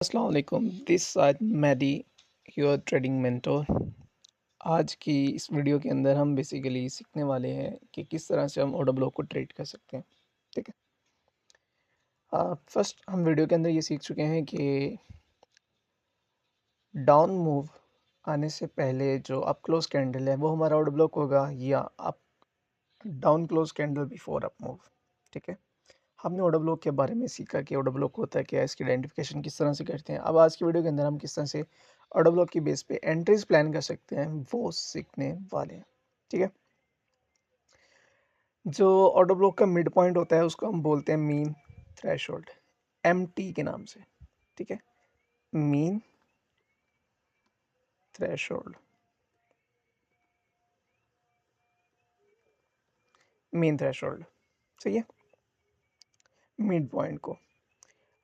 अस्सलाम वालेकुम, this side Maddy, your trading mentor. आज की इस वीडियो के अंदर हम बेसिकली सीखने वाले हैं कि किस तरह से हम ऑर्डर ब्लॉक को ट्रेड कर सकते हैं। ठीक है। फर्स्ट हम वीडियो के अंदर ये सीख चुके हैं कि डाउन मूव आने से पहले जो अप क्लोज कैंडल है वो हमारा ऑर्डर ब्लॉक होगा, या up down close candle before up move. ठीक है। हमने ऑर्डर ब्लॉक के बारे में सीखा कि ऑर्डर ब्लॉक होता है क्या, इसकी आइडेंटिफिकेशन किस तरह से करते हैं। अब आज की वीडियो के अंदर हम किस तरह से ऑर्डर ब्लॉक की बेस पे एंट्रीज प्लान कर सकते हैं वो सीखने वाले हैं। ठीक है। जो ऑर्डर ब्लॉक का मिड पॉइंट होता है उसको हम बोलते हैं मीन थ्रेशोल्ड, MT के नाम से। ठीक है। Mean threshold, mean threshold. सही है। मिड पॉइंट को,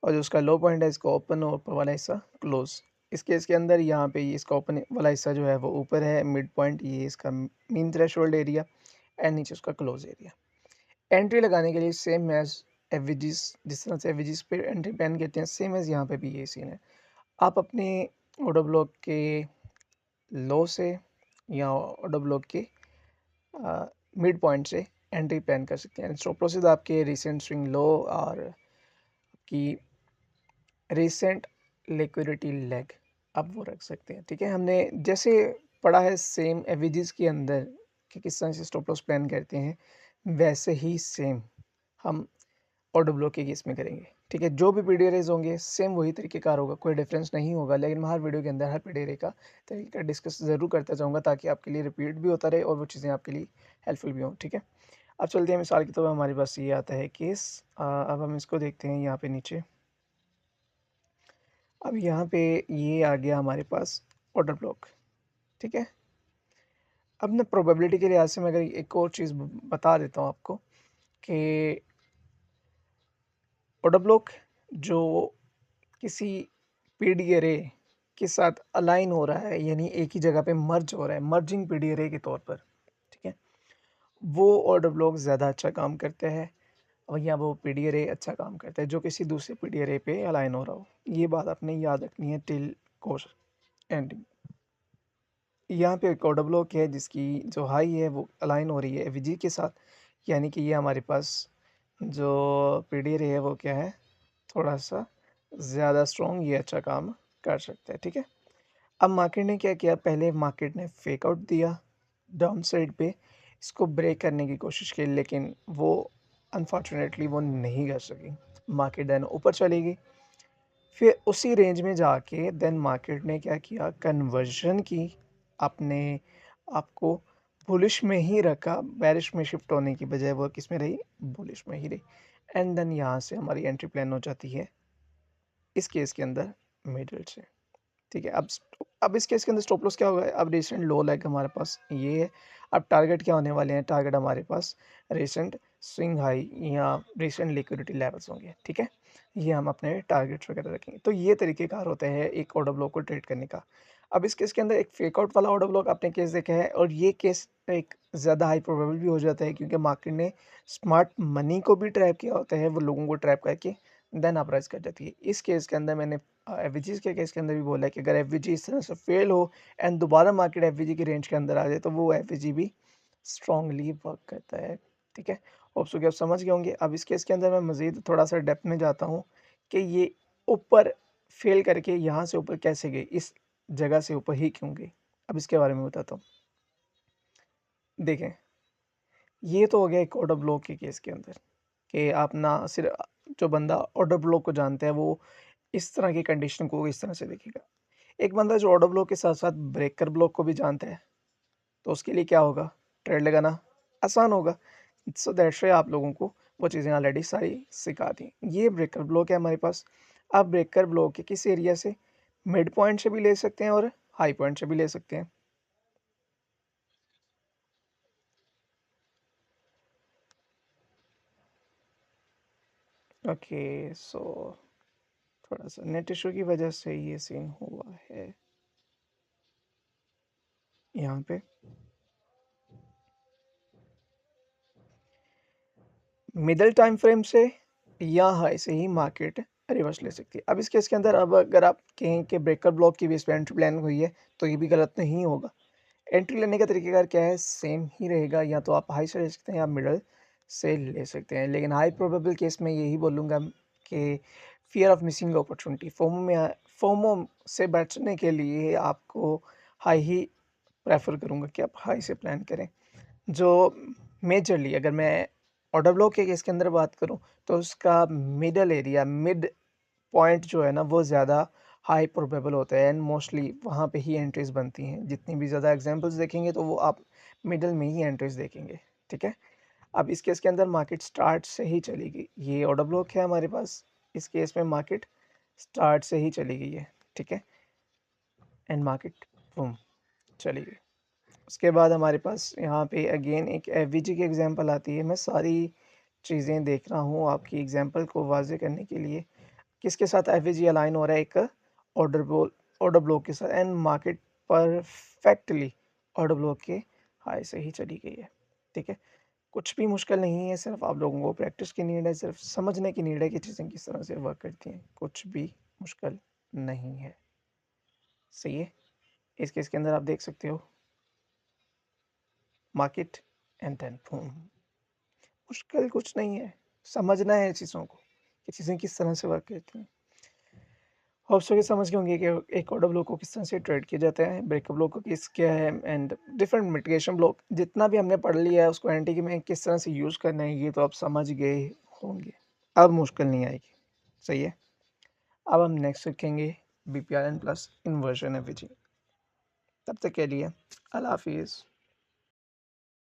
और जो उसका लो पॉइंट है इसको ओपन और ऊपर वाला हिस्सा क्लोज। इस केस के अंदर यहाँ पे ये इसका ओपन वाला हिस्सा जो है वो ऊपर है, मिड पॉइंट ये इसका मीन थ्रेशोल्ड एरिया, एंड नीचे उसका क्लोज एरिया। एंट्री लगाने के लिए सेम एज एवरेजेस, जिस तरह से एवरेजेस पे एंट्री प्लान करते हैं सेम एज यहाँ पे भी ये सीन है। आप अपने ऑर्डर ब्लॉक के लो से या ऑर्डर ब्लॉक के मिड पॉइंट से एंट्री प्लान कर सकते हैं। स्टॉप लॉसेस आपके रिसेंट स्विंग लो और आपकी रिसेंट लिक्विडिटी लेग आप वो रख सकते हैं। ठीक है। हमने जैसे पढ़ा है सेम एवरेजेस के अंदर कि किस तरह से स्टॉप लॉस प्लान करते हैं, वैसे ही सेम हम ऑर्डर ब्लॉक के केस में करेंगे। ठीक है। जो भी पीडी रेज होंगे सेम वही तरीकेकार होगा, कोई डिफरेंस नहीं होगा, लेकिन मैं हर वीडियो के अंदर हर पीडी रे का तरीका डिस्कस ज़रूर करता जाऊँगा ताकि आपके लिए रिपीट भी होता रहे और वो चीज़ें आपके लिए हेल्पफुल भी हों। ठीक है। अब चलते हैं मिसाल के तौर पर हमारे पास ये आता है केस। अब हम इसको देखते हैं यहाँ पे नीचे। अब यहाँ पे ये आ गया हमारे पास ऑर्डर ब्लॉक। ठीक है। अब ना प्रोबेबिलिटी के लिहाज से मैं अगर एक और चीज़ बता देता हूँ आपको कि ऑर्डर ब्लॉक जो किसी पीडी अरे के साथ अलाइन हो रहा है, यानी एक ही जगह पे मर्ज हो रहा है, मर्जिंग पीडी अरे के तौर पर। ठीक है। वो ऑर्डर ब्लॉक ज़्यादा अच्छा काम करता है, और या वो पीडी अरे अच्छा काम करता है जो किसी दूसरे पीडी अरे पे अलाइन हो रहा हो। ये बात आपने याद रखनी है टिल कोर्स एंडिंग। यहाँ पे एक ऑर्डर ब्लॉक है जिसकी जो हाई है वो अलाइन हो रही है एवीजी के साथ, यानी कि ये हमारे पास जो पीडी रे है वो क्या है, थोड़ा सा ज़्यादा स्ट्रॉन्ग, ये अच्छा काम कर सकता है। ठीक है। अब मार्केट ने क्या किया, पहले मार्केट ने फेक आउट दिया डाउन साइड पे, इसको ब्रेक करने की कोशिश की, लेकिन वो अनफॉर्चुनेटली वो नहीं कर सकी। मार्केट देन ऊपर चली गई, फिर उसी रेंज में जाके देन मार्केट ने क्या किया, कन्वर्जन की, अपने आपको बुलिश में ही रखा, बेरिश में शिफ्ट होने की बजाय वो किस में रही, बुलिश में ही रही। एंड देन यहाँ से हमारी एंट्री प्लान हो जाती है इस केस के अंदर मिडल से। ठीक है। अब इस केस के अंदर स्टॉप लॉस क्या होगा, अब रिसेंट लो लेग हमारे पास ये है। अब टारगेट क्या होने वाले हैं, टारगेट हमारे पास रिसेंट स्विंग हाई या रिसेंट लिक्विडिटी लेवल्स होंगे। ठीक है। ये हम अपने टारगेट्स वगैरह रखेंगे। तो ये तरीकेकार होता है एक ऑर्डर ब्लॉक को ट्रेड करने का। अब इस केस के अंदर एक फेक आउट वाला ऑर्डर ब्लॉक आपने केस देखा है, और ये केस एक ज़्यादा हाई प्रोबेबल भी हो जाता है क्योंकि मार्केट ने स्मार्ट मनी को भी ट्रैप किया होता है, वो लोगों को ट्रैप करके देन अपराइज कर जाती है। इस केस के अंदर मैंने एफवीजीज के केस के अंदर भी बोला है कि अगर एफवीजी इस तरह से फेल हो एंड दोबारा मार्केट एफवीजी की रेंज के अंदर आ जाए तो वो एफवीजी भी स्ट्रांगली वर्क करता है। ठीक है। होप सो कि आप समझ गए होंगे। अब इस केस के अंदर मैं मज़ीद थोड़ा सा डेप्थ में जाता हूँ कि ये ऊपर फेल करके यहाँ से ऊपर कैसे गई, इस जगह से ऊपर ही क्यों गई, अब इसके बारे में बताता हूँ। देखें, ये तो हो गया एक ऑर्डर ब्लॉक के केस के अंदर कि आप ना सिर्फ जो बंदा ऑर्डर ब्लॉक को जानता है वो इस तरह की कंडीशन को इस तरह से देखेगा। एक बंदा जो ऑर्डर ब्लॉक के साथ-साथ ब्रेकर ब्लॉक को भी जानता है, तो उसके लिए क्या होगा? ट्रेड लगाना आसान होगा। सो दैट्स व्हाई आप लोगों को वो चीज़ें ऑलरेडी सारी सिखा दी। ये ब्रेकर ब्लॉक है हमारे पास। आप ब्रेकर ब्लॉक के किस एरिया से, मिड पॉइंट से भी ले सकते हैं और हाई पॉइंट से भी ले सकते हैं। ओके, सो थोड़ा-सा नेट इश्यू की वजह से ये सीन हुआ है यहाँ पे। मिडल टाइम फ्रेम से या हाई से ही मार्केट रिवर्स ले सकती है। अब इस केस के अंदर अब अगर आप कहें कि ब्रेकर ब्लॉक की बेस पे एंट्री प्लान हुई है, तो ये भी गलत नहीं होगा। एंट्री लेने का तरीक़ेकार क्या है? सेम ही रहेगा, या तो आप हाई से ले सकते हैं या मिडल से ले सकते हैं। लेकिन हाई प्रोबेबल केस में यही बोलूँगा कि fear of missing opportunity, FOMO से बचने के लिए आपको हाई ही प्रेफ़र करूँगा कि आप हाई से प्लान करें। जो मेजरली अगर मैं ऑर्डर ब्लॉक के केस के अंदर बात करूँ, तो उसका मिडल एरिया, मिड पॉइंट जो है ना, वो ज़्यादा हाई प्रोबेबल होता है एंड मोस्टली वहाँ पे ही एंट्रीज़ बनती हैं। जितनी भी ज़्यादा एग्ज़ाम्पल्स देखेंगे तो वो आप मिडल में ही एंट्रीज़ देखेंगे, ठीक है? अब इस केस के अंदर मार्केट स्टार्ट से ही चली गई। ये ऑर्डर ब्लॉक है हमारे पास, इस केस में मार्केट स्टार्ट से ही चली गई है, ठीक है? एंड मार्केट बूम चली गई। उसके बाद हमारे पास यहाँ पे अगेन एक एफवीजी की एग्ज़ाम्पल आती है। मैं सारी चीज़ें देख रहा हूँ आपकी एग्ज़ाम्पल को वाज़ेह करने के लिए। किसके साथ एफवीजी अलाइन हो रहा है? एक ऑर्डर ब्लॉक के साथ and market perfectly order block के हाई से ही चली गई है, ठीक है? कुछ भी मुश्किल नहीं है, सिर्फ आप लोगों को प्रैक्टिस की नीड है, सिर्फ समझने की नीड है कि चीज़ें किस तरह से वर्क करती हैं। कुछ भी मुश्किल नहीं है, सही है? इस केस के अंदर आप देख सकते हो मार्केट एंड देन बूम। मुश्किल कुछ नहीं है, समझना है चीज़ों को कि चीज़ें किस तरह से वर्क करती हैं। होप सो कि समझ गए होंगे कि एक ऑर्डर ब्लॉक को किस तरह से ट्रेड किया जाता है, ब्रेकअप ब्लॉक को किस क्या है एंड डिफरेंट मिटिगेशन ब्लॉक जितना भी हमने पढ़ लिया है उसको एंटी के में किस तरह से यूज़ करना है, ये तो आप समझ गए होंगे। अब मुश्किल नहीं आएगी, सही है? अब हम नेक्स्ट सीखेंगे बीपीआरएन प्लस इन्वर्जन एफवीजी। तब तक के लिए अल्लाह हाफिज़।